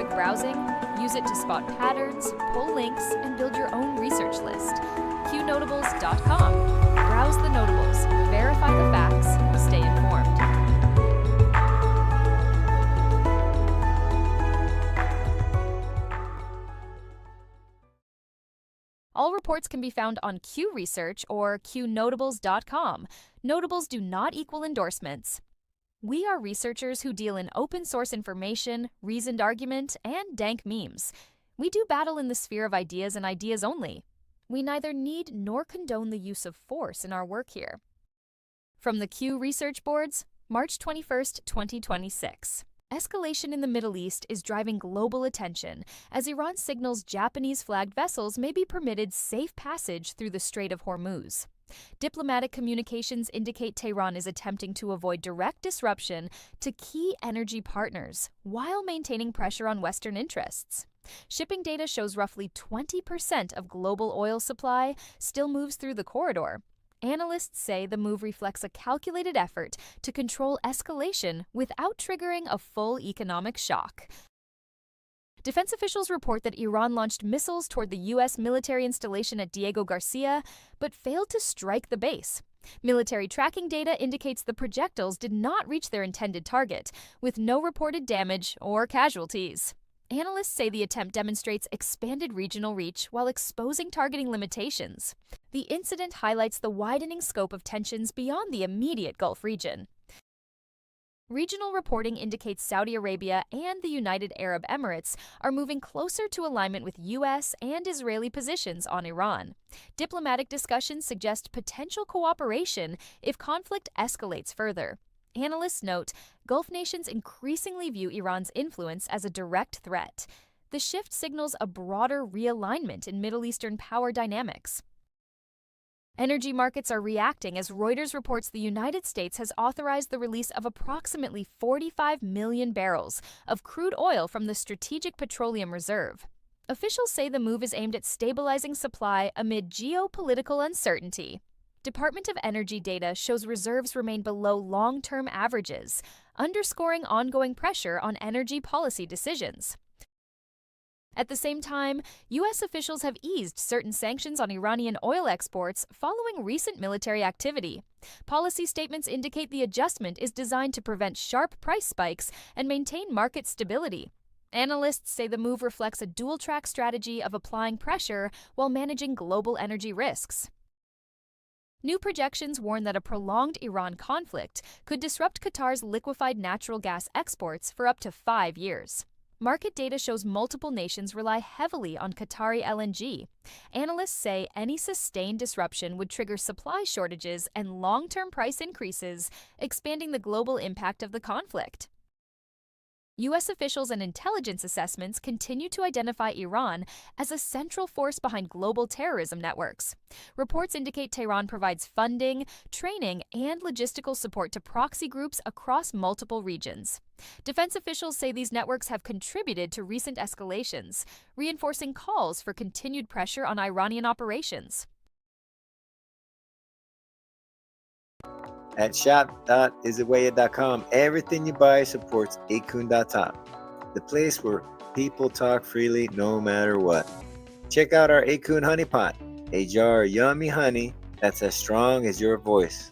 quick browsing? Use it to spot patterns, pull links, and build your own research list. Qnotables.com. Browse the notables, verify the facts, stay informed. All reports can be found on Q Research or Qnotables.com. Notables do not equal endorsements. We are researchers who deal in open source information, reasoned argument, and dank memes. We do battle in the sphere of ideas and ideas only. We neither need nor condone the use of force in our work here. From the Q Research Boards, March 21st, 2026. Escalation in the Middle East is driving global attention as Iran signals Japanese-flagged vessels may be permitted safe passage through the Strait of Hormuz. Diplomatic communications indicate Tehran is attempting to avoid direct disruption to key energy partners while maintaining pressure on Western interests. Shipping data shows roughly 20% of global oil supply still moves through the corridor. Analysts say the move reflects a calculated effort to control escalation without triggering a full economic shock. Defense officials report that Iran launched missiles toward the U.S. military installation at Diego Garcia, but failed to strike the base. Military tracking data indicates the projectiles did not reach their intended target, with no reported damage or casualties. Analysts say the attempt demonstrates expanded regional reach while exposing targeting limitations. The incident highlights the widening scope of tensions beyond the immediate Gulf region. Regional reporting indicates Saudi Arabia and the United Arab Emirates are moving closer to alignment with U.S. and Israeli positions on Iran. Diplomatic discussions suggest potential cooperation if conflict escalates further. Analysts note Gulf nations increasingly view Iran's influence as a direct threat. The shift signals a broader realignment in Middle Eastern power dynamics. Energy markets are reacting as Reuters reports the United States has authorized the release of approximately 45 million barrels of crude oil from the Strategic Petroleum Reserve. Officials say the move is aimed at stabilizing supply amid geopolitical uncertainty. Department of Energy data shows reserves remain below long-term averages, underscoring ongoing pressure on energy policy decisions. At the same time, U.S. officials have eased certain sanctions on Iranian oil exports following recent military activity. Policy statements indicate the adjustment is designed to prevent sharp price spikes and maintain market stability. Analysts say the move reflects a dual-track strategy of applying pressure while managing global energy risks. New projections warn that a prolonged Iran conflict could disrupt Qatar's liquefied natural gas exports for up to 5 years. Market data shows multiple nations rely heavily on Qatari LNG. Analysts say any sustained disruption would trigger supply shortages and long-term price increases, expanding the global impact of the conflict. U.S. officials and intelligence assessments continue to identify Iran as a central force behind global terrorism networks. Reports indicate Tehran provides funding, training, and logistical support to proxy groups across multiple regions. Defense officials say these networks have contributed to recent escalations, reinforcing calls for continued pressure on Iranian operations. At shop.isitwaya.com, everything you buy supports Akun.top, the place where people talk freely no matter what. Check out our Akun Honey Pot, a jar of yummy honey that's as strong as your voice.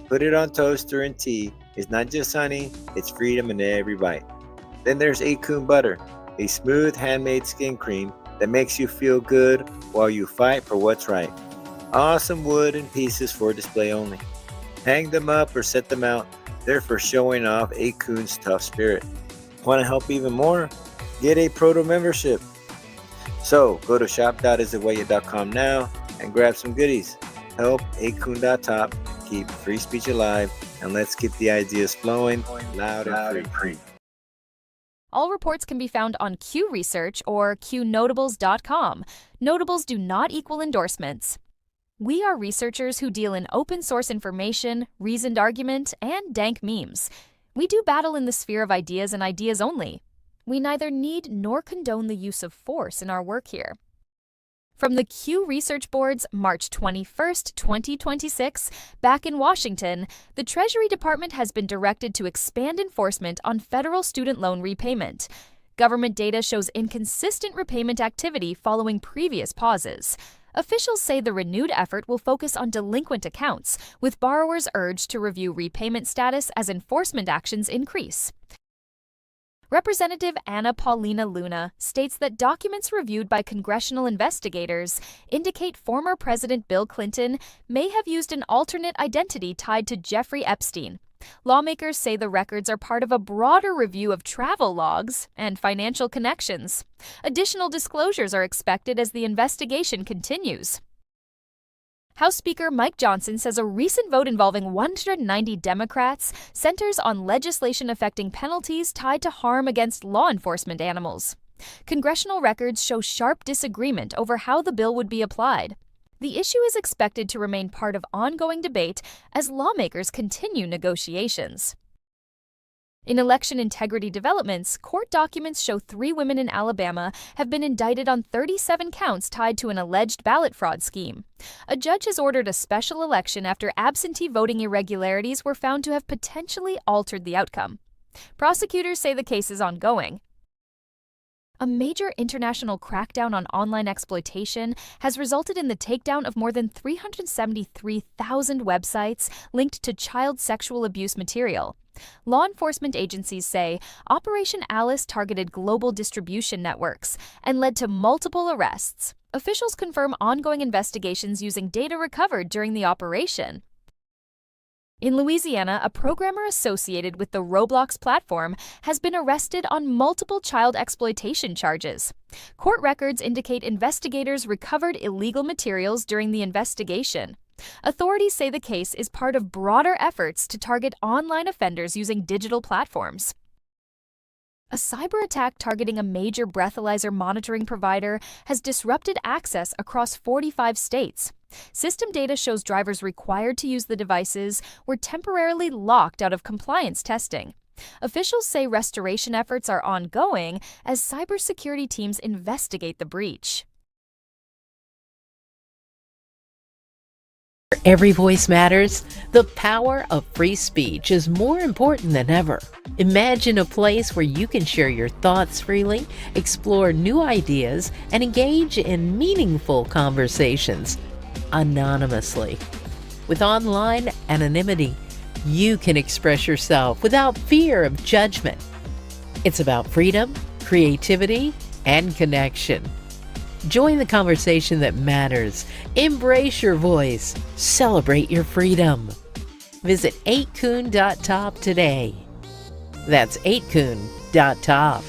Put it on toaster and tea. It's not just honey, it's freedom in every bite. Then there's Akun Butter, a smooth handmade skin cream that makes you feel good while you fight for what's right. Awesome wood and pieces for display only. Hang them up or set them out. They're for showing off Akun's tough spirit. Want to help even more? Get a proto membership. So go to shop.isitwaya.com now and grab some goodies. Help Akun.top keep free speech alive, and let's keep the ideas flowing loud and free. All reports can be found on Q Research or Qnotables.com. Notables do not equal endorsements. We are researchers who deal in open source information, reasoned argument, and dank memes. We do battle in the sphere of ideas and ideas only. We neither need nor condone the use of force in our work here. From the Q Research Board's March 21st, 2026, back in Washington, the Treasury Department has been directed to expand enforcement on federal student loan repayment. Government data shows inconsistent repayment activity following previous pauses. Officials say the renewed effort will focus on delinquent accounts, with borrowers urged to review repayment status as enforcement actions increase. Representative Anna Paulina Luna states that documents reviewed by congressional investigators indicate former President Bill Clinton may have used an alternate identity tied to Jeffrey Epstein. Lawmakers say the records are part of a broader review of travel logs and financial connections. Additional disclosures are expected as the investigation continues. House Speaker Mike Johnson says a recent vote involving 190 Democrats centers on legislation affecting penalties tied to harm against law enforcement animals. Congressional records show sharp disagreement over how the bill would be applied. The issue is expected to remain part of ongoing debate as lawmakers continue negotiations. In election integrity developments, court documents show 3 women in Alabama have been indicted on 37 counts tied to an alleged ballot fraud scheme. A judge has ordered a special election after absentee voting irregularities were found to have potentially altered the outcome. Prosecutors say the case is ongoing. A major international crackdown on online exploitation has resulted in the takedown of more than 373,000 websites linked to child sexual abuse material. Law enforcement agencies say Operation Alice targeted global distribution networks and led to multiple arrests. Officials confirm ongoing investigations using data recovered during the operation. In Louisiana, a programmer associated with the Roblox platform has been arrested on multiple child exploitation charges. Court records indicate investigators recovered illegal materials during the investigation. Authorities say the case is part of broader efforts to target online offenders using digital platforms. A cyber attack targeting a major breathalyzer monitoring provider has disrupted access across 45 states. System data shows drivers required to use the devices were temporarily locked out of compliance testing. Officials say restoration efforts are ongoing as cybersecurity teams investigate the breach. Every voice matters. The power of free speech is more important than ever. Imagine a place where you can share your thoughts freely, explore new ideas, and engage in meaningful conversations anonymously. With online anonymity, you can express yourself without fear of judgment. It's about freedom, creativity, and connection. Join the conversation that matters. Embrace your voice. Celebrate your freedom. Visit 8kun.top today. That's 8kun.top.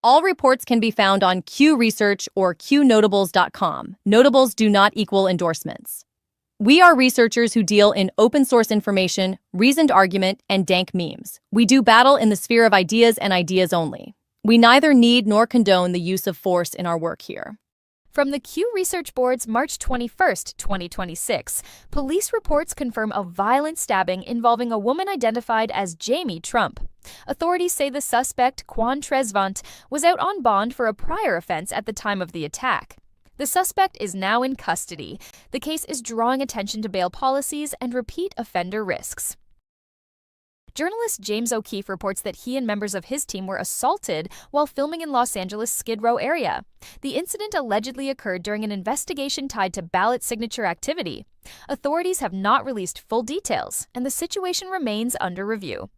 All reports can be found on Q Research or Qnotables.com. Notables do not equal endorsements. We are researchers who deal in open source information, reasoned argument, and dank memes. We do battle in the sphere of ideas and ideas only. We neither need nor condone the use of force in our work here. From the Q Research Board's March 21, 2026, police reports confirm a violent stabbing involving a woman identified as Jamie Trump. Authorities say the suspect, Quan Trezvant, was out on bond for a prior offense at the time of the attack. The suspect is now in custody. The case is drawing attention to bail policies and repeat offender risks. Journalist James O'Keefe reports that he and members of his team were assaulted while filming in Los Angeles' Skid Row area. The incident allegedly occurred during an investigation tied to ballot signature activity. Authorities have not released full details, and the situation remains under review.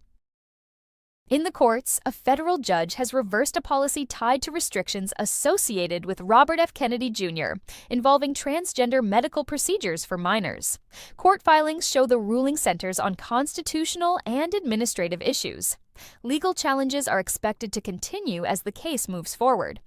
In the courts, a federal judge has reversed a policy tied to restrictions associated with Robert F. Kennedy Jr., involving transgender medical procedures for minors. Court filings show the ruling centers on constitutional and administrative issues. Legal challenges are expected to continue as the case moves forward.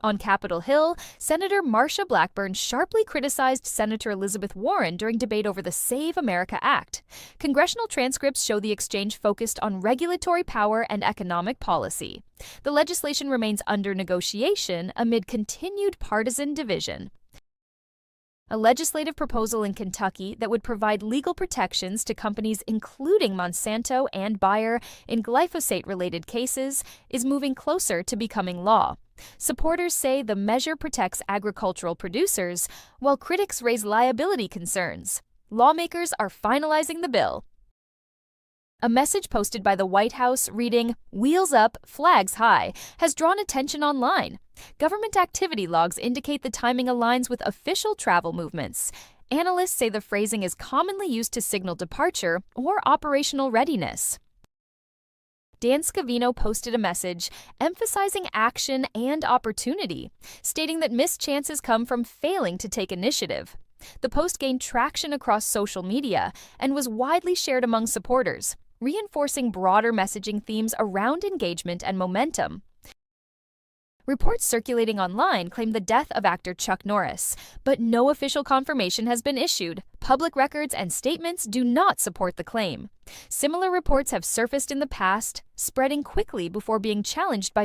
On Capitol Hill, Senator Marsha Blackburn sharply criticized Senator Elizabeth Warren during debate over the Save America Act. Congressional transcripts show the exchange focused on regulatory power and economic policy. The legislation remains under negotiation amid continued partisan division. A legislative proposal in Kentucky that would provide legal protections to companies including Monsanto and Bayer in glyphosate-related cases is moving closer to becoming law. Supporters say the measure protects agricultural producers, while critics raise liability concerns. Lawmakers are finalizing the bill. A message posted by the White House reading, "Wheels up, flags high," has drawn attention online. Government activity logs indicate the timing aligns with official travel movements. Analysts say the phrasing is commonly used to signal departure or operational readiness. Dan Scavino posted a message emphasizing action and opportunity, stating that missed chances come from failing to take initiative. The post gained traction across social media and was widely shared among supporters, reinforcing broader messaging themes around engagement and momentum. Reports circulating online claim the death of actor Chuck Norris, but no official confirmation has been issued. Public records and statements do not support the claim. Similar reports have surfaced in the past, spreading quickly before being challenged by